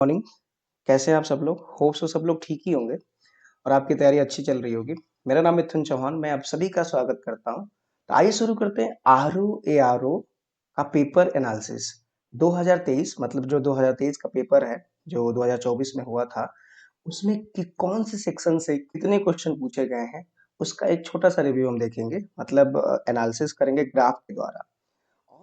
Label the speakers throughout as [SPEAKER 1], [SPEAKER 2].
[SPEAKER 1] Morning. कैसे हैं आप सब लोग? होप सो सब लोग ठीक ही होंगे और आपकी तैयारी अच्छी चल रही होगी। मेरा नाम मिथुन चौहान, मैं आप सभी का स्वागत करता हूं। तो आइए शुरू करते हैं आर ओ का पेपर एनालिसिस 2023, मतलब जो 2023 का पेपर है जो 2024 में हुआ था, उसमें कौन से सेक्शन से कितने क्वेश्चन पूछे गए हैं, उसका एक छोटा सा रिव्यू हम देखेंगे, मतलब एनालिसिस करेंगे ग्राफ के द्वारा।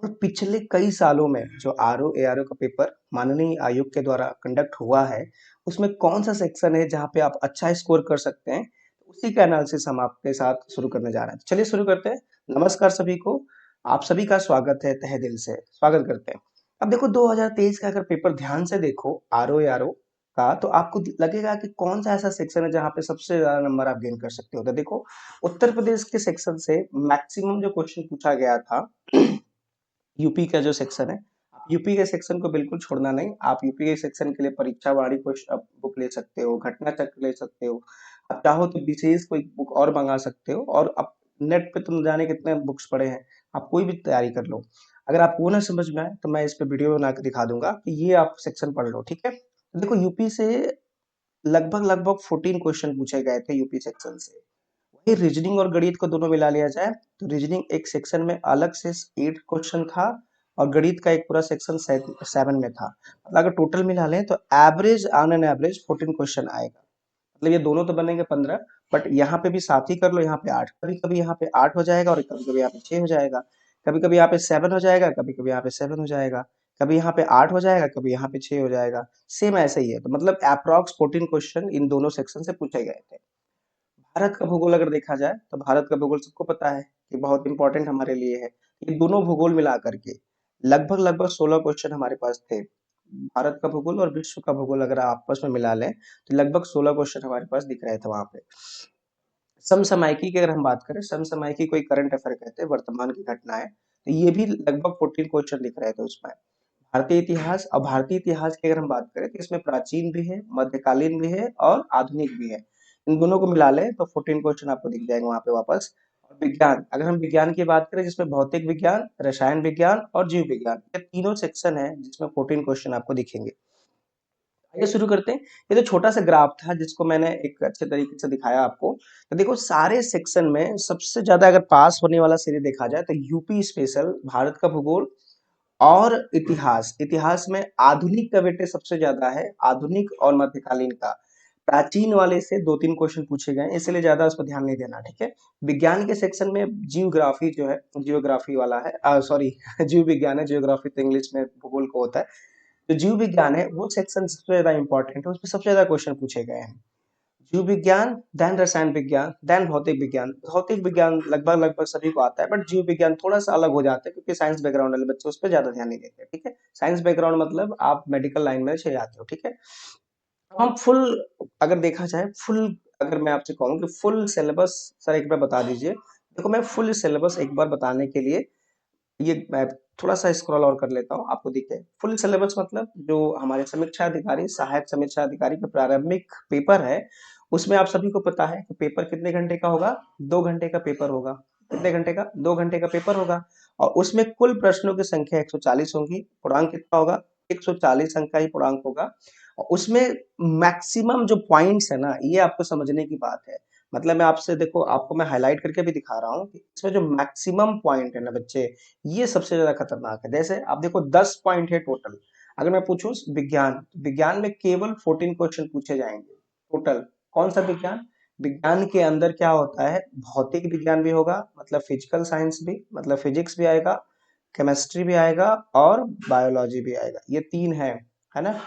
[SPEAKER 1] और पिछले कई सालों में जो आर ओ का पेपर माननीय आयोग के द्वारा कंडक्ट हुआ है, उसमें कौन सा सेक्शन है जहां पे आप अच्छा स्कोर कर सकते हैं, उसी का एनालिसिस हम आपके साथ शुरू करने जा रहे हैं। चलिए शुरू करते हैं। नमस्कार सभी को, आप सभी का स्वागत है, तहे दिल से स्वागत करते हैं। अब देखो 2023 का अगर पेपर ध्यान से देखो आर ओ का, तो आपको लगेगा कि कौन सा ऐसा सेक्शन है जहां पे सबसे ज्यादा नंबर आप गेन कर सकते हो। तो देखो, उत्तर प्रदेश के सेक्शन से मैक्सिमम जो क्वेश्चन पूछा गया था यूपी का जो सेक्शन है, आप यूपी के सेक्शन को बिल्कुल छोड़ना नहीं। आप यूपी के सेक्शन के लिए परीक्षा वाणी बुक ले सकते हो, घटना चक्र ले सकते हो, आप चाहो तो विशेष कोई बुक और मंगा सकते हो। और अब नेट पे तुम जाने कितने बुक्स पड़े हैं, आप कोई भी तैयारी कर लो। अगर आपको वो ना समझ में आए तो मैं इस पे वीडियो बना के दिखा दूंगा कि ये आप सेक्शन पढ़ लो, ठीक है। तो देखो, यूपी से लगभग लगभग 14 क्वेश्चन पूछे गए थे यूपी सेक्शन से। वही रीजनिंग और गणित को दोनों मिला लिया जाए तो रीजनिंग एक सेक्शन में अलग से 8 क्वेश्चन था और गणित का एक पूरा सेक्शन 7 में था। मतलब अगर टोटल मिला लें तो average on an average 14 question आएगा। मतलब ये दोनों तो बनेंगे 15, बट यहाँ पे भी साथ ही कर लो, यहाँ पे 8, कभी कभी यहाँ पे 8 हो जाएगा और कभी कभी यहाँ पे 6 हो जाएगा, कभी कभी यहाँ पे 7 हो जाएगा, कभी कभी यहाँ पे 7 हो जाएगा, कभी यहाँ पे 8 हो जाएगा, कभी यहाँ पे 6 हो जाएगा। सेम ऐसे ही है। तो मतलब अप्रॉक्स 14 क्वेश्चन इन दोनों सेक्शन से पूछे गए थे। भारत का भूगोल अगर देखा जाए तो भारत का भूगोल सबको पता है कि बहुत इंपॉर्टेंट हमारे लिए है। ये दोनों भूगोल मिला करके लगभग लगभग 16 क्वेश्चन हमारे पास थे। भारत का भूगोल और विश्व का भूगोल अगर आपस में मिला लें तो लगभग 16 क्वेश्चन हमारे पास दिख रहे थे वहां पे। समसामयिकी की अगर हम बात करें, समसामयिकी कोई करंट अफेयर कहते हैं, वर्तमान की घटनाएं, तो ये भी लगभग 14 क्वेश्चन दिख रहे थे उसमें। भारतीय इतिहास, और भारतीय इतिहास की अगर हम बात करें तो इसमें प्राचीन भी है, मध्यकालीन भी है और आधुनिक भी है। इन दोनों को मिला लें तो 14 क्वेश्चन आपको दिख जाएंगे वहां पे वापस। और विज्ञान, अगर हम विज्ञान की बात करें जिसमें भौतिक विज्ञान, रसायन विज्ञान और जीव विज्ञान, ये तीनों सेक्शन है जिसमें 14 क्वेश्चन आपको दिखेंगे। आइए शुरू करते हैं। ये तो छोटा सा ग्राफ था जिसको मैंने एक अच्छे तरीके से दिखाया आपको। तो देखो, सारे सेक्शन में सबसे ज्यादा अगर पास होने वाला सीरीज देखा जाए तो यूपी स्पेशल, भारत का भूगोल और इतिहास। इतिहास में आधुनिक का वेटेज सबसे ज्यादा है, आधुनिक और मध्यकालीन का। प्राचीन वाले से 2-3 क्वेश्चन पूछे गए हैं, इसलिए ज्यादा उस पर ध्यान नहीं देना, ठीक है। विज्ञान के सेक्शन में जियोग्राफी जो है, जियोग्राफी वाला है, सॉरी जीव विज्ञान है, जियोग्राफी तो इंग्लिश में भूगोल को होता है। जो जीव विज्ञान है वो सेक्शन सबसे ज्यादा इंपॉर्टेंट है, उसमें सबसे ज्यादा क्वेश्चन पूछे गए हैं। जीव विज्ञान, देन रसायन विज्ञान, देन भौतिक विज्ञान। भौतिक विज्ञान लगभग लगभग सभी को आता है, बट जीव विज्ञान थोड़ा सा अलग हो जाता है क्योंकि साइंस बैकग्राउंड वाले बच्चे उस पर ज्यादा ध्यान नहीं देते, ठीक है। साइंस बैकग्राउंड मतलब आप मेडिकल लाइन में चले जाते हो, ठीक है। अब हम फुल, अगर देखा जाए फुल, अगर मैं आपसे कहूँ कि फुल सिलेबस सर एक बार बता दीजिए। देखो, मैं फुल सिलेबस एक बार बताने के लिए ये मैं थोड़ा सा स्क्रॉल और कर लेता हूँ, आपको दिखे फुल सिलेबस। मतलब जो हमारे समीक्षा अधिकारी, सहायक समीक्षा अधिकारी का प्रारंभिक पेपर है, उसमें आप सभी को पता है कि पेपर कितने घंटे का होगा? 2 घंटे का पेपर होगा। कितने घंटे का? 2 घंटे का पेपर होगा। और उसमें कुल प्रश्नों की संख्या 140 होगी। पूर्णांक कितना होगा? 140 अंक का ही पूर्णांक होगा। और उसमें मैक्सिमम जो पॉइंट्स है ना, ये आपको समझने की बात है। मतलब मैं आपसे, देखो आपको मैं हाईलाइट करके भी दिखा रहा हूँ कि इसमें जो मैक्सिमम पॉइंट है ना बच्चे, ये सबसे ज्यादा खतरनाक है। जैसे आप देखो 10 पॉइंट है टोटल। अगर मैं पूछूं विज्ञान, विज्ञान में केवल 14 क्वेश्चन पूछे जाएंगे टोटल। कौन सा विज्ञान? विज्ञान के अंदर क्या होता है, भौतिक विज्ञान भी होगा, मतलब फिजिकल साइंस भी, मतलब फिजिक्स भी आएगा, केमिस्ट्री भी आएगा और बायोलॉजी भी आएगा। ये तीन है ना।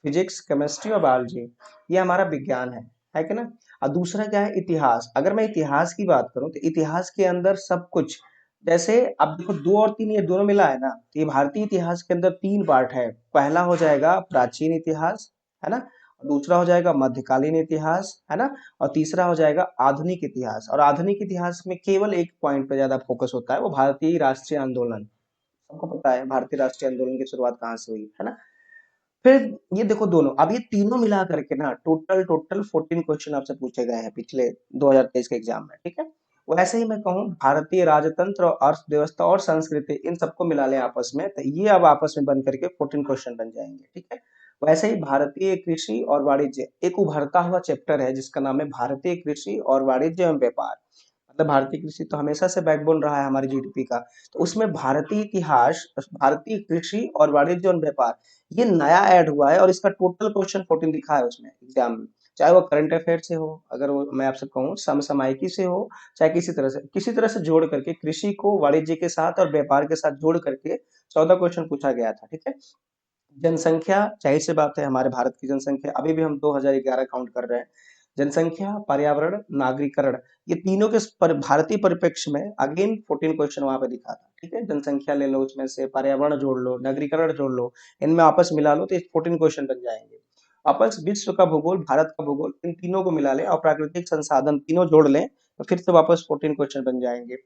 [SPEAKER 1] फिजिक्स, केमिस्ट्री और बायोलॉजी, ये हमारा विज्ञान है कि ना। और दूसरा क्या है? इतिहास। अगर मैं इतिहास की बात करूं तो इतिहास के अंदर सब कुछ, जैसे अब देखो 2 और 3 ये दोनों मिला है ना, तो ये भारतीय इतिहास के अंदर 3 पार्ट है। पहला हो जाएगा प्राचीन इतिहास, है ना, और दूसरा हो जाएगा मध्यकालीन इतिहास, है ना, और तीसरा हो जाएगा आधुनिक इतिहास। और आधुनिक इतिहास में केवल एक पॉइंट पे ज्यादा फोकस होता है, वो भारतीय राष्ट्रीय आंदोलन। सबको पता है भारतीय राष्ट्रीय आंदोलन की शुरुआत कहाँ से हुई, है ना। फिर ये देखो दोनों, अब ये तीनों मिला करके ना टोटल टोटल 14 क्वेश्चन आपसे पूछे गए हैं पिछले 2023 के एग्जाम में, ठीक है। वैसे ही मैं कहूँ भारतीय राजतंत्र और अर्थव्यवस्था और संस्कृति, इन सबको मिला लें आपस में तो ये अब आपस में बन करके 14 क्वेश्चन बन जाएंगे, ठीक है। वैसे ही भारतीय कृषि और वाणिज्य एक उभरता हुआ चैप्टर है जिसका नाम है भारतीय कृषि और वाणिज्य एवं व्यापार। मतलब भारतीय कृषि तो हमेशा से बैकबोन रहा है हमारी जीडीपी का, तो उसमें भारतीय इतिहास, भारतीय कृषि और वाणिज्य और व्यापार ये नया ऐड हुआ है और इसका टोटल क्वेश्चन 14 लिखा है उसमें एग्जाम में। चाहे वो करंट अफेयर से हो, अगर वो मैं आपसे कहूँ समसामयिकी से हो, चाहे किसी तरह से जोड़ करके कृषि को वाणिज्य के साथ और व्यापार के साथ जोड़ करके 14 क्वेश्चन पूछा गया था। ठीक है। जनसंख्या, जाहिर सी बात है हमारे भारत की जनसंख्या अभी भी हम 2011 काउंट कर रहे हैं। जनसंख्या, पर्यावरण, नागरिकरण, ये तीनों के भारतीय परिप्रेक्ष्य में अगेन 14 क्वेश्चन वहां पे दिखा था। ठीक है, जनसंख्या ले लो, उसमें से पर्यावरण जोड़ लो, नागरिकरण जोड़ लो, इनमें आपस मिला लो तो ये 14 क्वेश्चन बन जाएंगे। वापस विश्व का भूगोल, भारत का भूगोल, इन तीनों को मिला लें और प्राकृतिक संसाधन तीनों जोड़ लें तो फिर से वापस 14 क्वेश्चन बन जाएंगे।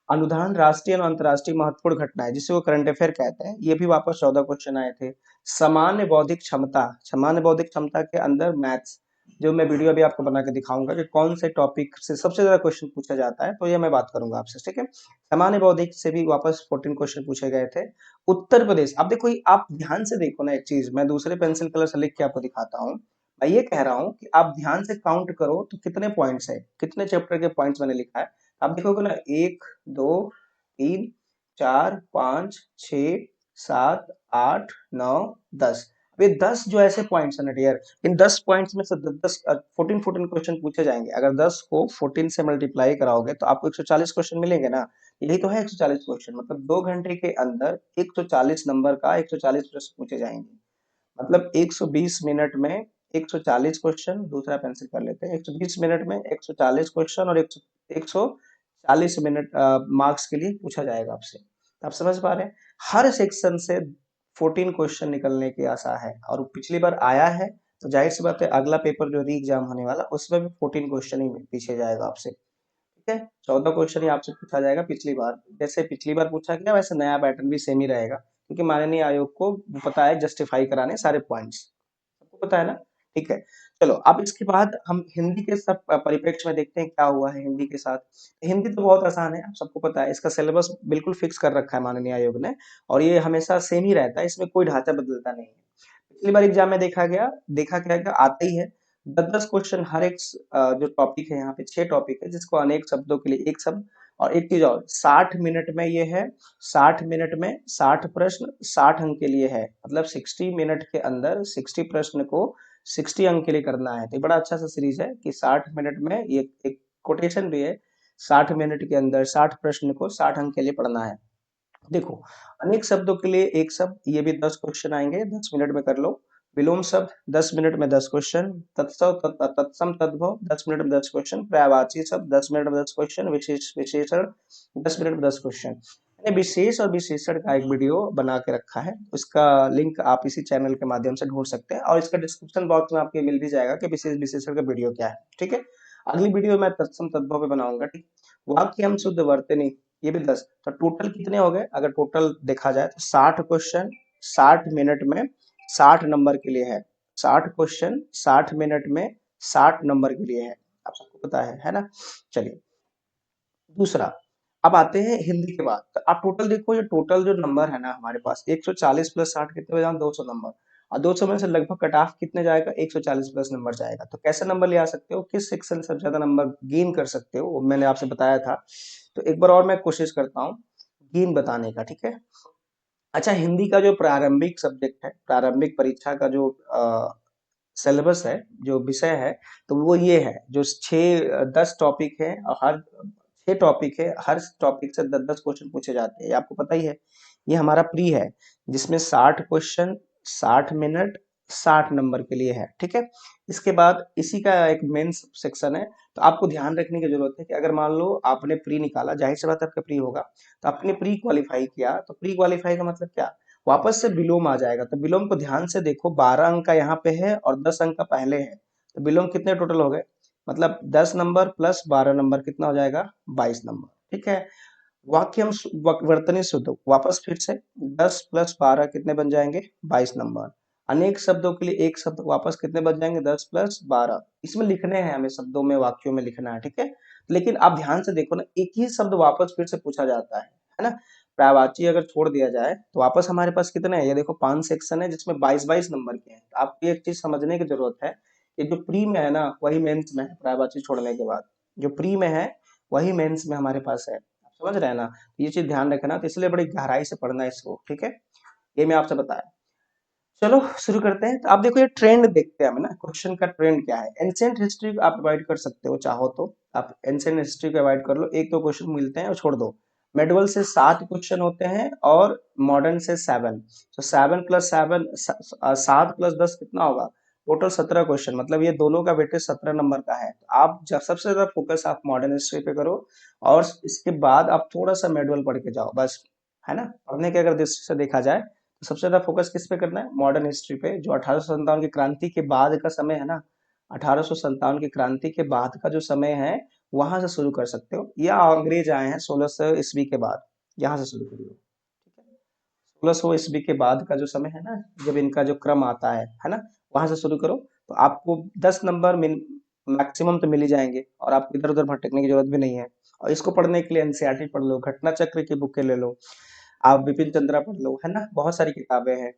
[SPEAKER 1] अनुदान, राष्ट्रीय और अंतर्राष्ट्रीय महत्वपूर्ण घटनाएं जिसे वो करंट अफेयर कहते हैं, ये भी वापस 14 क्वेश्चन आए थे। सामान्य बौद्धिक क्षमता, सामान्य बौद्धिक क्षमता के अंदर मैथ्स, जो मैं वीडियो अभी आपको बना के दिखाऊंगा कि कौन से टॉपिक से सबसे ज्यादा क्वेश्चन पूछा जाता है, तो ये मैं बात करूंगा आपसे। ठीक है, सामान्य बौद्धिक से भी वापस 14 क्वेश्चन पूछे गए थे। उत्तर प्रदेश, अब देखो आप ध्यान से देखो ना, एक चीज मैं दूसरे पेंसिल कलर से लिख के आपको दिखाता हूँ। मैं ये कह रहा हूँ कि आप ध्यान से काउंट करो तो कितने पॉइंट्स है, कितने चैप्टर के पॉइंट्स मैंने लिखा है। आप देखोगे ना, एक, दो, तीन, चार, पाँच, छ, सात, आठ, नौ, 10। अब ये 10 जो ऐसे पॉइंट्स है ना डियर, इन 10 पॉइंट्स में से 10 14 क्वेश्चन पूछे जाएंगे। अगर 10 को 14 से मल्टीप्लाई कराओगे तो आपको 140 क्वेश्चन मिलेंगे ना। यही तो है 140 क्वेश्चन, मतलब 2 घंटे के अंदर 140 नंबर का 140 प्रश्न पूछे जाएंगे। मतलब 120 मिनट में 140 क्वेश्चन, दूसरा पेंसिल कर लेते हैं, 120 मिनट में 140 क्वेश्चन और 140 मिनट मार्क्स के लिए पूछा जाएगा आपसे। तो आप समझ पा रहे हैं, हर सेक्शन से 14 क्वेश्चन निकलने की आशा है और पिछली बार आया है, तो जाहिर सी बात है अगला पेपर जो री एग्जाम होने वाला उसमें भी 14 क्वेश्चन ही पूछे जाएगा आपसे। ठीक है, 14 क्वेश्चन ही आपसे पूछा जाएगा। पिछली बार जैसे पिछली बार पूछा गया वैसे नया पैटर्न भी सेम ही रहेगा, क्योंकि माननीय आयोग को पता है जस्टिफाई कराने सारे पॉइंट्स, सबको पता है ना। ठीक है, चलो अब इसके बाद हम हिंदी के सब परिप्रेक्ष्य में देखते हैं क्या हुआ है हिंदी के साथ। हिंदी तो बहुत आसान है, आप सबको पता है, इसका सिलेबस बिल्कुल फिक्स कर रखा है माननीय आयोग ने और ये हमेशा सेम ही रहता है, इसमें कोई ढांचा बदलता नहीं है। पिछली बार एग्जाम में देखा क्या गया, आता ही है 10-10 क्वेश्चन हर एक जो टॉपिक है, यहाँ पे 6 टॉपिक है जिसको अनेक शब्दों के लिए एक शब्द। और एक चीज और, 60 मिनट में ये है, 60 मिनट में 60 प्रश्न 60 अंक के लिए है। मतलब 60 मिनट के अंदर 60 प्रश्न को 60 अंक के लिए करना है। तो ये बड़ा अच्छा सा सीरीज है कि 60 मिनट में, ये एक कोटेशन भी है, 60 मिनट के अंदर 60 प्रश्न को 60 अंक के लिए पढ़ना है। देखो, अनेक शब्दों के लिए एक शब्द, ये भी 10 क्वेश्चन आएंगे, 10 मिनट में कर लो। विलोम शब्द 10 मिनट में 10 क्वेश्चन, तत्सम तद्भव 10 मिनट में 10 क्वेश्चन, पर्यायवाची शब्द 10 मिनट में 10 क्वेश्चन, विशेषण 10 मिनट में 10 क्वेश्चन। मैंने विशेष और विशेषण का एक वीडियो बना के रखा है, उसका लिंक आप इसी चैनल के माध्यम से ढूंढ सकते हैं और इसका डिस्क्रिप्शन बॉक्स में आपको मिल भी जाएगा कि विशेष विशेषण का वीडियो क्या है। ठीक है, अगली वीडियो मैं तत्सम तद्भव पे बनाऊंगा। ठीक, वाक्यम शुद्ध वर्तनी, ये भी 10। तो टोटल कितने हो गए, अगर टोटल देखा जाए तो 60 क्वेश्चन 60 मिनट में 60 नंबर के लिए है। 60 क्वेश्चन 60 मिनट में 60 नंबर के लिए है, आप सबको पता है ना। चलिए दूसरा, अब आते हैं हिंदी के बाद। तो आप टोटल देखो, ये टोटल जो नंबर है ना हमारे पास 140 प्लस 60 कितने हो जाए, 200 नंबर। और 200 में से लगभग कट ऑफ कितने जाएगा, 140 प्लस नंबर जाएगा। तो कैसे नंबर ले आ सकते हो, किस सेक्शन से सबसे ज्यादा नंबर गेन कर सकते हो, वो मैंने आपसे बताया था। तो एक बार और मैं कोशिश करता हूँ गेन बताने का। ठीक है, अच्छा, हिंदी का जो प्रारंभिक सब्जेक्ट है, प्रारंभिक परीक्षा का जो सिलेबस है, जो विषय है, तो वो ये है, जो 10 टॉपिक है और हर 6 टॉपिक है, हर टॉपिक से 10-10 क्वेश्चन पूछे जाते हैं, ये आपको पता ही है। ये हमारा प्री है जिसमें 60 क्वेश्चन 60 मिनट 60 नंबर के लिए है। ठीक है, इसके बाद इसी का एक मेन सेक्शन है। तो आपको ध्यान रखने की जरूरत है कि अगर मान लो आपने प्री निकाला, जाहिर सी बात है आपका प्री होगा, तो आपने प्री क्वालिफाई किया, तो प्री क्वालिफाई का मतलब क्या, वापस से विलोम आ जाएगा। तो विलोम को ध्यान से देखो, 12 अंक का यहाँ पे है और 10 अंक का पहले है, तो विलोम कितने टोटल हो गए, मतलब 10 नंबर प्लस 12 नंबर कितना हो जाएगा, 22 नंबर। ठीक है, वाक्यम वर्तनी शुद्ध, वापस फिर से 10 प्लस 12 कितने बन जाएंगे, 22 नंबर। अनेक शब्दों के लिए एक शब्द, वापस कितने बच जाएंगे, 10 प्लस 12। इसमें लिखने हैं हमें, शब्दों में वाक्यों में लिखना है। ठीक है, लेकिन आप ध्यान से देखो ना, एक ही शब्द वापस फिर से पूछा जाता है ना। प्रायवाची अगर छोड़ दिया जाए तो वापस हमारे पास कितने हैं, ये देखो 5 सेक्शन है जिसमें 22-22 नंबर के हैं। तो आपको एक चीज समझने की जरूरत है कि जो प्री में है ना वही मेंस में है, प्रायवाची छोड़ने के बाद जो प्री में है वही मेंस में हमारे पास है। आप समझ रहे हैं ना, ये चीज ध्यान रखना, तो इसलिए बड़ी गहराई से पढ़ना है इसको, ठीक है। ये मैं आपसे बताया। चलो शुरू करते हैं। तो आप देखो ये ट्रेंड देखते हैं हम ना, क्वेश्चन का ट्रेंड क्या है। एंशिएंट हिस्ट्री आप अवॉइड कर सकते हो, चाहो तो आप एंशिएंट हिस्ट्री को अवॉइड कर लो, एक दो क्वेश्चन मिलते हैं और छोड़ दो। मेडवल से 7 क्वेश्चन होते हैं और मॉडर्न से 7। तो 7 प्लस 7 7 प्लस 10 कितना होगा, टोटल 17 क्वेश्चन, मतलब ये दोनों का वेटेज 17 नंबर का है। तो आप जब सबसे ज्यादा फोकस आप मॉडर्न हिस्ट्री पे करो और इसके बाद आप थोड़ा सा मेडवल पढ़ के जाओ बस, है ना। पढ़ने के अगर दृष्टि से देखा जाए तो सबसे ज्यादा फोकस किस पे करना है, मॉडर्न हिस्ट्री पे, जो 1857 की क्रांति के बाद का समय है ना, 1857 की क्रांति के बाद का जो समय है वहां से शुरू कर सकते हो, या अंग्रेज आए हैं 1600 ईस्वी के बाद, यहाँ से शुरू करिए, ठीक है। 1600 ईस्वी के बाद का जो समय है ना, जब इनका जो क्रम आता है ना, वहां से शुरू करो। तो आपको 10 नंबर मैक्सिमम तो मिल ही जाएंगे और आपको इधर उधर भटकने की जरूरत भी नहीं है। और इसको पढ़ने के लिए एनसीईआरटी पढ़ लो, घटना चक्र की बुकें ले लो, आप विपिन चंद्रा पढ़ लो, है ना, बहुत सारी किताबें हैं।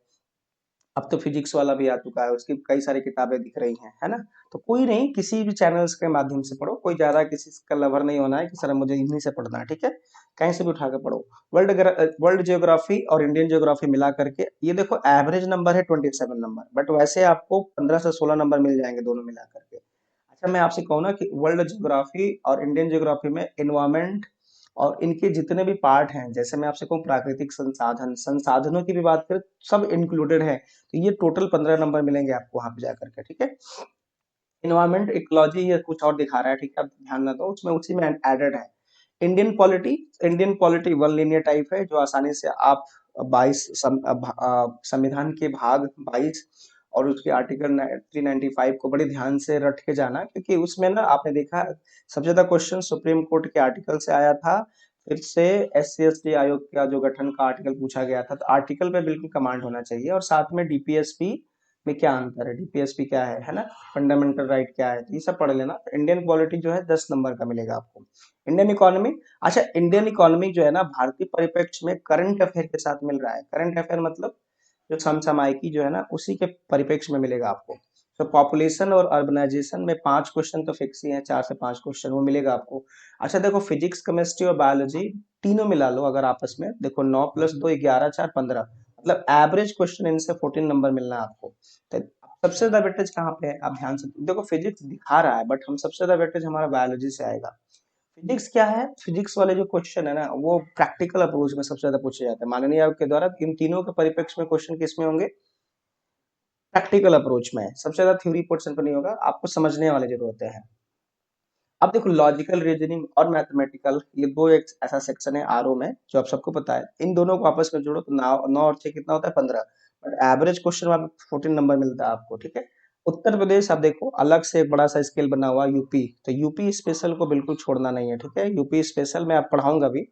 [SPEAKER 1] अब तो फिजिक्स वाला भी आ चुका है, उसकी कई सारी किताबें दिख रही हैं, है ना। तो कोई नहीं, किसी भी चैनल्स के माध्यम से पढ़ो, कोई ज्यादा किसी का लवर नहीं होना है कि सर मुझे इन्हीं से पढ़ना है, ठीक है। कहीं से भी उठा के पढ़ो। वर्ल्ड जियोग्राफी और इंडियन जियोग्राफी मिला करके ये देखो एवरेज नंबर है 27 नंबर, बट वैसे आपको 15 से 16 नंबर मिल जाएंगे दोनों मिला करके। अच्छा मैं आपसे कहूँ ना कि वर्ल्ड जियोग्राफी और इंडियन जियोग्राफी में इन्वायरमेंट और इनके जितने भी पार्ट हैं, जैसे मैं आपसे कहूँ प्राकृतिक संसाधन, संसाधनों की भी बात करें, सब इंक्लूडेड है। तो ये टोटल 15 नंबर मिलेंगे आपको वहां पे जाकर के, ठीक है। इन्वायरमेंट इकोलॉजी ये कुछ और दिखा रहा है, ठीक है, आप ध्यान ना दो, उसमें उसी में एडेड है। Indian polity one linear type है, जो आसानी से आप 22 संविधान के भाग 22 और उसके आर्टिकल 395 को बड़े ध्यान से रट के जाना, क्योंकि उसमें ना आपने देखा सबसे ज्यादा क्वेश्चन सुप्रीम कोर्ट के आर्टिकल से आया था, फिर से SC ST आयोग का जो गठन का आर्टिकल पूछा गया था। तो आर्टिकल पे बिल्कुल कमांड होना चाहिए, और साथ में डीपीएसपी में क्या अंतर है, डीपीएसपी क्या है ना, फंडामेंटल राइट क्या है, तो ये सब पढ़ लेना। तो इंडियन पॉलिटी जो है 10 नंबर का मिलेगा आपको। इंडियन इकोनॉमी, अच्छा इंडियन इकोनॉमी जो है ना भारतीय परिप्रेक्ष्य में करंट अफेयर के साथ मिल रहा है। करंट अफेयर मतलब जो समसामयिकी जो है ना उसी के परिप्रेक्ष्य में मिलेगा आपको। तो पॉपुलेशन और अर्बनाइजेशन में 5 क्वेश्चन तो फिक्स ही है, 4 से 5 क्वेश्चन वो मिलेगा आपको। अच्छा देखो फिजिक्स केमिस्ट्री और बायोलॉजी तीनों मिला लो अगर आपस में, देखो 9 + 2 11 4 15, मतलब एवरेज क्वेश्चन इनसे 14 नंबर मिलना है आपको। तो सबसे ज्यादा वेटेज कहाँ पे है, आप ध्यान से देखो, फिजिक्स दिखा रहा है बट हम सबसे ज्यादा वेटेज हमारा बायोलॉजी से आएगा। फिजिक्स क्या है, फिजिक्स वाले जो क्वेश्चन है ना वो प्रैक्टिकल अप्रोच में सबसे ज्यादा पूछे जाते हैं माननीय आयोग के द्वारा। इन तीनों के परिप्रेक्ष्य में क्वेश्चन किसमें होंगे, प्रैक्टिकल अप्रोच में। सबसे ज्यादा थ्योरी पोर्शन पर नहीं होगा, आपको समझने वाले जरूरत है। अब देखो लॉजिकल रीजनिंग और मैथमेटिकल, ये दो एक ऐसा सेक्शन है आरओ में जो आप सबको पता है, इन दोनों को आपस में जोड़ो तो 9 और 6 कितना होता है, 15, बट एवरेज क्वेश्चन में 14 नंबर मिलता है आपको, ठीक है। उत्तर प्रदेश आप देखो अलग से एक बड़ा सा स्केल बना हुआ यूपी, तो यूपी स्पेशल को बिल्कुल छोड़ना नहीं है, ठीक है। यूपी स्पेशल में आप पढ़ाऊंगा भी,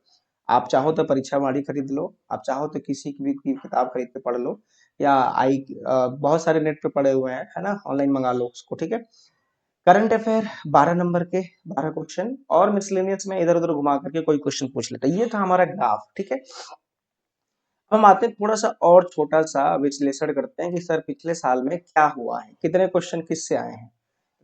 [SPEAKER 1] आप चाहो तो परीक्षा वाणी खरीद लो, आप चाहो तो किसी की भी की किताब खरीद के पढ़ लो, या बहुत सारे नेट पे पड़े हुए हैं, है ना, ऑनलाइन मंगा लो उसको, ठीक है। करंट अफेयर 12 नंबर के 12 क्वेश्चन, और मिसलेनियस में इधर उधर घुमा करके कोई क्वेश्चन पूछ लेता है। ये था हमारा ग्राफ, ठीक है। हम आते हैं थोड़ा सा और छोटा सा विश्लेषण करते हैं कि सर पिछले साल में क्या हुआ है, कितने क्वेश्चन किससे आए हैं।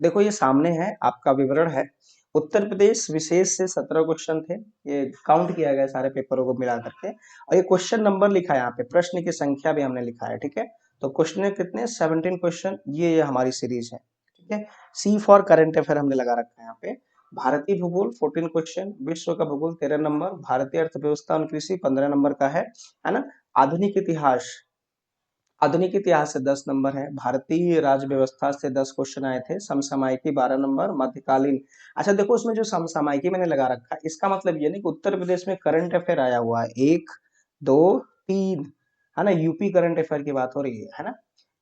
[SPEAKER 1] देखो ये सामने है आपका विवरण है। उत्तर प्रदेश विशेष से 17 क्वेश्चन थे, ये काउंट किया गया सारे पेपरों को मिला करके, और ये क्वेश्चन नंबर लिखा है यहाँ पे, प्रश्न की संख्या भी हमने लिखा है, ठीक है। तो क्वेश्चन कितने, 17 क्वेश्चन, ये हमारी सीरीज है, ठीक है। सी फॉर करंट अफेयर हमने लगा रखा है यहाँ पे। भारतीय भूगोल 14 क्वेश्चन, विश्व का भूगोल 13 नंबर, भारतीय अर्थव्यवस्था और कृषि 15 नंबर का है ना। आधुनिक इतिहास, आधुनिक इतिहास से 10 नंबर है, भारतीय राज्य व्यवस्था से 10 क्वेश्चन आए थे, समसामयिकी 12 नंबर, मध्यकालीन। अच्छा देखो उसमें जो समसामयिकी मैंने लगा रखा है, इसका मतलब ये नहीं कि उत्तर प्रदेश में करंट अफेयर आया हुआ है, 1 2 3, है ना, यूपी करंट अफेयर की बात हो रही है ना।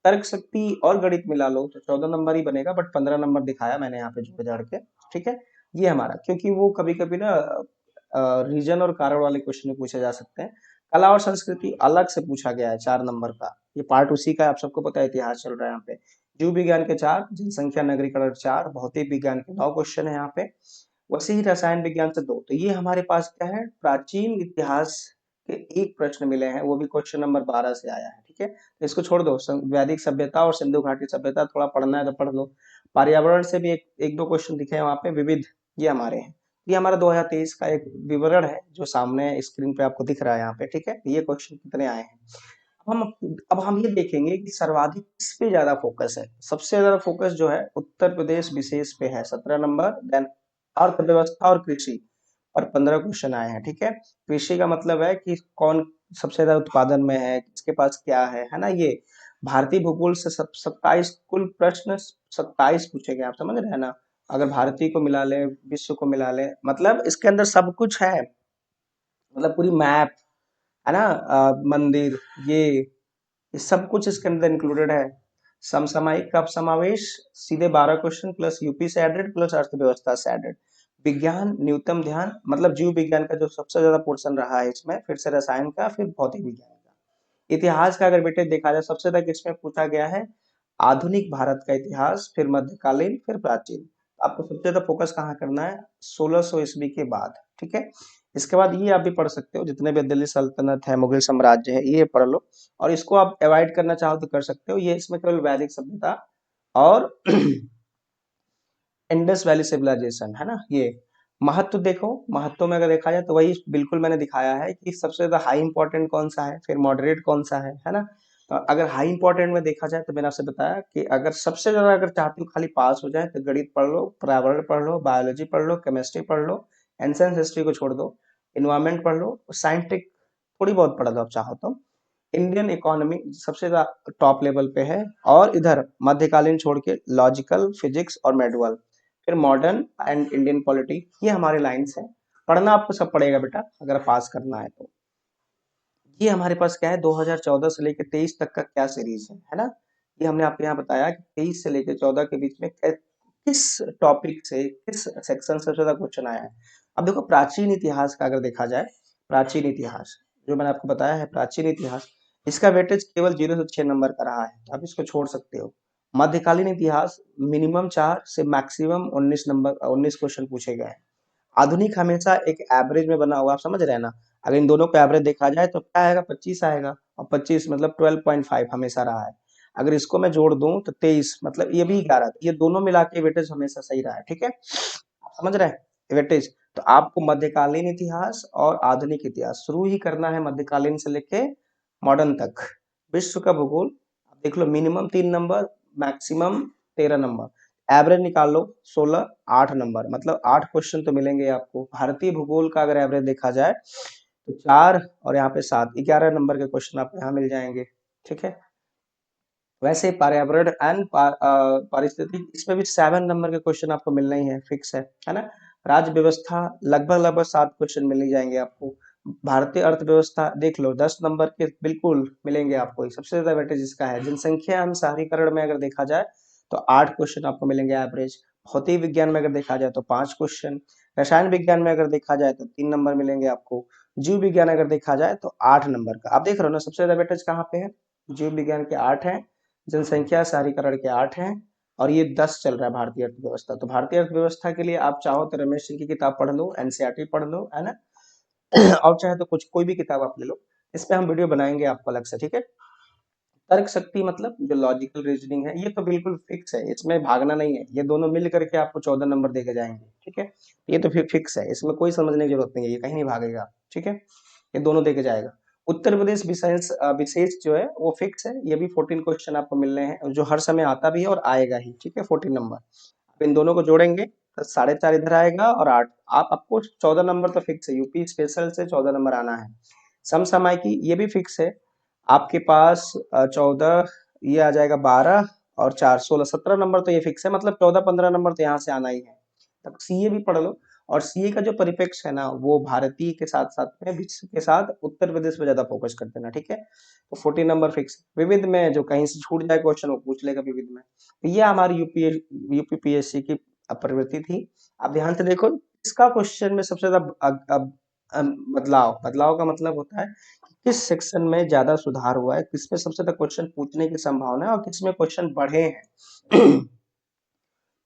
[SPEAKER 1] तर्क शक्ति और गणित मिला लो तो 14 नंबर ही बनेगा, बट 15 नंबर दिखाया मैंने यहाँ पे जोड़ जाड़ के, ठीक है। ये हमारा, क्योंकि वो कभी कभी ना रीजन और कारण वाले क्वेश्चन में पूछे जा सकते हैं। कला और संस्कृति अलग से पूछा गया है 4 नंबर का, ये पार्ट उसी का है, आप सबको पता है, इतिहास चल रहा है यहाँ पे। जीव विज्ञान के 4, जनसंख्या नगरीकरण 4, भौतिक विज्ञान के 9 क्वेश्चन है यहाँ पे, वैसे ही रसायन विज्ञान से 2। तो ये हमारे पास क्या है, प्राचीन इतिहास के एक प्रश्न मिले हैं, वो भी क्वेश्चन नंबर 12 से आया है। ठीक है, तो इसको छोड़ दो। वैदिक सभ्यता और सिंधु घाटी सभ्यता थोड़ा पढ़ना है तो पढ़ लो। पर्यावरण से भी एक एक दो क्वेश्चन दिखे हैं वहां पे, विविध, ये हमारे हैं। ये हमारा 2023 का एक विवरण है जो सामने स्क्रीन पे आपको दिख रहा है यहाँ पे। ठीक है, ये क्वेश्चन कितने आए हैं। हम अब हम ये देखेंगे कि सर्वाधिक किस पे ज्यादा फोकस है। सबसे ज्यादा फोकस जो है उत्तर प्रदेश विशेष पे है, 17 नंबर। देन अर्थव्यवस्था और कृषि पर 15 क्वेश्चन आए हैं। ठीक है, कृषि का मतलब है कि कौन सबसे ज्यादा उत्पादन में है, किसके पास क्या है ना। ये भारतीय भूगोल से 27 कुल प्रश्न, 27 पूछे गए, आप समझ रहे हैं ना। अगर भारतीय को मिला ले, विश्व को मिला ले, मतलब इसके अंदर सब कुछ है, मतलब पूरी मैप है ना। मंदिर, ये सब कुछ इसके अंदर इंक्लूडेड है। समसामयिक का समावेश, सीधे 12 क्वेश्चन प्लस यूपी से एडेड प्लस अर्थव्यवस्था से एडेड। विज्ञान न्यूनतम ध्यान, मतलब जीव विज्ञान का जो सबसे ज्यादा पोर्शन रहा है इसमें, फिर से रसायन का, फिर भौतिक विज्ञान का। इतिहास का अगर बेटे देखा जाए, सबसे तक इसमें पूछा गया है आधुनिक भारत का इतिहास, फिर मध्यकालीन, फिर प्राचीन। आपको सबसे ज्यादा फोकस कहाँ करना है, 1600 ईस्वी के बाद। ठीक है, इसके बाद ये आप भी पढ़ सकते हो, जितने भी दिल्ली सल्तनत है, मुगल साम्राज्य है, ये पढ़ लो। और इसको आप अवॉइड करना चाहो तो कर सकते हो, ये इसमें केवल वैदिक सभ्यता और इंडस वैली सिविलाइजेशन है ना। ये महत्व देखो, महत्व में अगर देखा जाए तो वही बिल्कुल मैंने दिखाया है कि सबसे ज्यादा हाई इंपॉर्टेंट कौन सा है, फिर मॉडरेट कौन सा है ना। तो अगर हाई इंपॉर्टेंट में देखा जाए तो मैंने आपसे बताया कि अगर सबसे ज्यादा अगर चाहते हो खाली पास हो जाए तो गणित पढ़ लो, पर्यावरण पढ़ लो, बायोलॉजी पढ़ लो, केमिस्ट्री पढ़ लो, एंशिएंट हिस्ट्री को छोड़ दो, इन्वायरमेंट पढ़ लो, साइंटिफिक थोड़ी बहुत पढ़ लो आप चाहो तो। इंडियन इकोनॉमी सबसे ज्यादा टॉप लेवल पे है, और इधर मध्यकालीन छोड़ के लॉजिकल, फिजिक्स और मेडुअल, फिर मॉडर्न एंड इंडियन पॉलिटी, ये हमारे लाइंस है। पढ़ना आपको सब पड़ेगा बेटा अगर पास करना है तो। ये हमारे पास क्या है, 2014 से लेकर 23 तक का क्या सीरीज है ना। ये हमने आपको यहाँ बताया कि 23 से लेकर 14 के बीच में किस टॉपिक से, किस सेक्शन से ज्यादा क्वेश्चन आया है। अब देखो, प्राचीन इतिहास का अगर देखा जाए, प्राचीन इतिहास जो मैंने आपको बताया है, प्राचीन इतिहास, इसका वेटेज केवल 0 से 6 नंबर का रहा है, तो आप इसको छोड़ सकते हो। मध्यकालीन इतिहास मिनिमम 4 से मैक्सिमम 19 नंबर, 19 क्वेश्चन पूछे गए हैं। आधुनिक हमेशा एक एवरेज में बना हुआ, आप समझ रहे हैं ना। अगर इन दोनों को एवरेज देखा जाए तो क्या आएगा, 25 आएगा, और 25 मतलब 12.5 हमेशा रहा है। अगर इसको मैं जोड़ दूं तो 23, मतलब ये भी 11, ये दोनों मिला के वेटेज हमेशा सही रहा है। ठीक है, आप समझ रहे हैं वेटेज। तो आपको मध्यकालीन इतिहास और आधुनिक इतिहास शुरू ही करना है, मध्यकालीन से लेके मॉडर्न तक। विश्व का भूगोल आप देख लो, minimum 3 number, maximum 13 number, average निकाल लो 16, 8 नंबर, मतलब 8 क्वेश्चन तो मिलेंगे आपको। भारतीय भूगोल का अगर एवरेज देखा जाए तो 4 और यहाँ पे 7, 11 नंबर के क्वेश्चन आपको यहाँ मिल जाएंगे। ठीक है, वैसे पर्यावरण एंड पारिस्थितिक, इसमें भी 7 नंबर के क्वेश्चन आपको मिलना ही है, फिक्स है ना। राज्य व्यवस्था लगभग लगभग 7 क्वेश्चन मिल ही जाएंगे आपको। भारतीय अर्थव्यवस्था देख लो, 10 नंबर के बिल्कुल मिलेंगे आपको, सबसे ज्यादा वेटेज इसका है। जनसंख्या एवं शहरीकरण में अगर देखा जाए तो 8 क्वेश्चन आपको मिलेंगे एवरेज। भौतिक विज्ञान में अगर देखा जाए तो 5 क्वेश्चन। रसायन विज्ञान में अगर देखा जाए तो 3 नंबर मिलेंगे आपको। जीव विज्ञान अगर देखा जाए तो 8 नंबर का। आप देख रहे हो ना, सबसे ज्यादा वेटेज कहाँ पे है, जीव विज्ञान के 8 है, जनसंख्या शहरीकरण के 8 हैं, और ये 10 चल रहा है भारतीय अर्थव्यवस्था। तो भारतीय अर्थव्यवस्था के लिए आप चाहो तो रमेश सिंह की किताब पढ़ लो, एनसीईआरटी पढ़ लो, है ना। और चाहे तो कुछ कोई भी किताब आप ले लो, इस पे हम वीडियो बनाएंगे आपको अलग से। ठीक है, तर्क शक्ति मतलब जो लॉजिकल रीजनिंग है, ये तो बिल्कुल फिक्स है, इसमें भागना नहीं है, ये दोनों मिल करके आपको 14 नंबर देके जाएंगे। ठीक है, ये तो फिर फिक्स है, इसमें कोई समझने की जरूरत नहीं है, ये कहीं नहीं भागेगा। ठीक है, ये दोनों देके जाएगा। उत्तर प्रदेश विशेष विशेष जो है वो फिक्स है, ये भी 14 क्वेश्चन आपको मिलने हैं, जो हर समय आता भी है और आएगा ही। ठीक है, 14 नंबर, आप इन दोनों को जोड़ेंगे तो 4.5 इधर आएगा और 8, आप आपको 14 नंबर तो फिक्स है, यूपी स्पेशल से 14 नंबर आना है। समसामयिकी ये भी फिक्स है, आपके पास 14, ये आ जाएगा 12 और 4, 16, 17 नंबर तो ये फिक्स है, मतलब 14-15 नंबर तो यहाँ से आना ही है। तब सीए भी पढ़ लो, और सीए का जो परिप्रेक्ष्य है ना, वो भारतीय के साथ साथ में विश्व के साथ उत्तर प्रदेश पे ज्यादा फोकस करते हैं ना। ठीक है, तो 14 नंबर फिक्स। विविध में जो कहीं से छूट जाए क्वेश्चन वो पूछ लेगा विविध में। तो ये हमारी यूपीपीएससी की प्रवृत्ति थी। आप ध्यान से देखो, इसका क्वेश्चन में सबसे ज्यादा बदलाव, बदलाव का मतलब होता है किस सेक्शन में ज्यादा सुधार हुआ है, किसमें सबसे ज्यादा क्वेश्चन पूछने की संभावना है, और किसमें क्वेश्चन बढ़े हैं।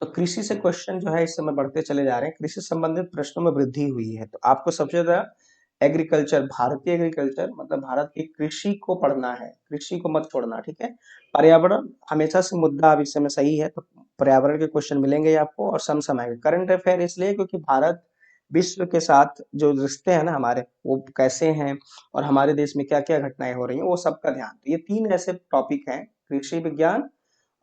[SPEAKER 1] तो कृषि से क्वेश्चन जो है इस समय बढ़ते चले जा रहे हैं, कृषि संबंधित प्रश्नों में वृद्धि हुई है। तो आपको सबसे ज्यादा एग्रीकल्चर, भारतीय एग्रीकल्चर मतलब भारत की कृषि को पढ़ना है, कृषि को मत छोड़ना, ठीक है। पर्यावरण हमेशा से मुद्दा अब इस समय सही है, तो पर्यावरण के क्वेश्चन मिलेंगे ही आपको। और समसामयिक करंट अफेयर इसलिए क्योंकि भारत विश्व के साथ जो रिश्ते हैं ना हमारे, वो कैसे हैं और हमारे देश में क्या क्या घटनाएं हो रही हैं, वो सबका ध्यान। तो ये तीन ऐसे टॉपिक हैं, कृषि विज्ञान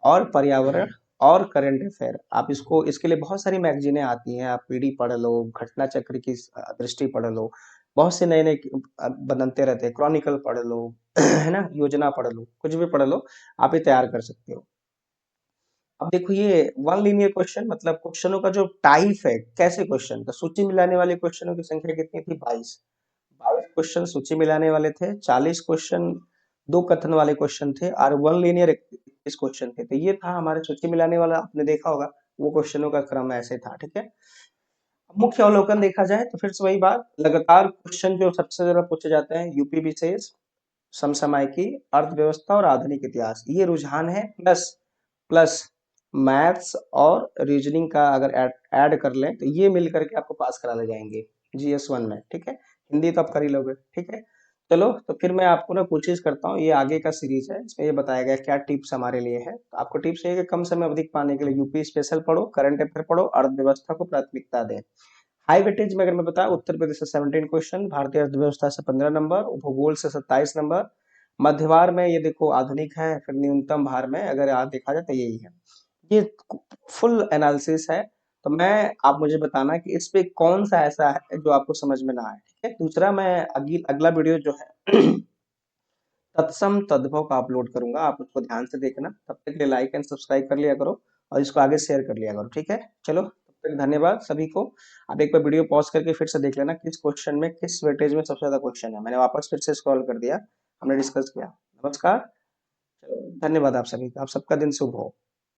[SPEAKER 1] और पर्यावरण और करंट अफेयर। आप इसको, इसके लिए बहुत सारी मैगजीनें आती हैं, आप पीडी पढ़ लो, घटना चक्र की दृष्टि पढ़ लो, बहुत से नए नए बनते रहते हैं, क्रॉनिकल पढ़ लो है ना, योजना पढ़ लो, कुछ भी पढ़ लो, आप ये तैयार कर सकते हो। अब देखो ये वन लीनियर क्वेश्चन मतलब क्वेश्चनों का जो टाइप है, कैसे क्वेश्चन, तो सूची मिलाने वाले क्वेश्चनों की संख्या कितनी थी, 22 क्वेश्चन सूची मिलाने वाले थे, 40 क्वेश्चन दो कथन वाले क्वेश्चन थे, और वन लीनियर 21 क्वेश्चन थे। तो ये था हमारे सूची मिलाने वाला, आपने देखा होगा वो क्वेश्चनों का क्रम ऐसे था, ठीक है। अब मुख्य अवलोकन देखा जाए तो फिर से वही बात, लगातार क्वेश्चन जो सबसे ज्यादा पूछे जाते हैं, यूपी विशेष, समसामयिकी, अर्थव्यवस्था और आधुनिक इतिहास, ये रुझान है। प्लस प्लस मैथ्स और रीजनिंग का अगर ऐड कर लें तो ये मिल करके आपको पास करा ले जाएंगे GS1 में, ठीक है। हिंदी तो आप कर ही लोगे, ठीक है। चलो तो फिर मैं आपको ना कोशिश करता हूँ, ये आगे का सीरीज है, इसमें ये बताया गया क्या टिप्स हमारे लिए है। तो आपको टिप्स है कि कम समय अवधि पाने के लिए यूपी स्पेशल पढ़ो, करंट अफेयर पढ़ो, अर्थव्यवस्था को प्राथमिकता दें। हाई वेटेज में अगर मैं बताऊं, उत्तर प्रदेश से 17 क्वेश्चन, भारतीय अर्थव्यवस्था से 15 नंबर, भूगोल से 27 नंबर, मध्यवार में ये देखो आधुनिक है, फिर न्यूनतम भार में अगर आज देखा जाए तो यही है। ये फुल एनालिसिस है। तो मैं, आप मुझे बताना कि इस पे कौन सा ऐसा है जो आपको समझ में ना आए, ठीक है। दूसरा, मैं अगला वीडियो जो है तत्सम तद्भव का अपलोड करूंगा, आप उसको ध्यान से देखना। तब तक के लिए लाइक एंड सब्सक्राइब कर लिया करो और इसको आगे शेयर कर लिया करो, ठीक है। चलो तब तक धन्यवाद सभी को। आप एक बार वीडियो पॉज करके फिर से देख लेना किस क्वेश्चन में, किस वेटेज में सबसे ज्यादा क्वेश्चन है, मैंने वापस फिर से स्क्रॉल कर दिया, हमने डिस्कस किया। नमस्कार, चलो धन्यवाद आप सभी का, आप सबका दिन शुभ हो।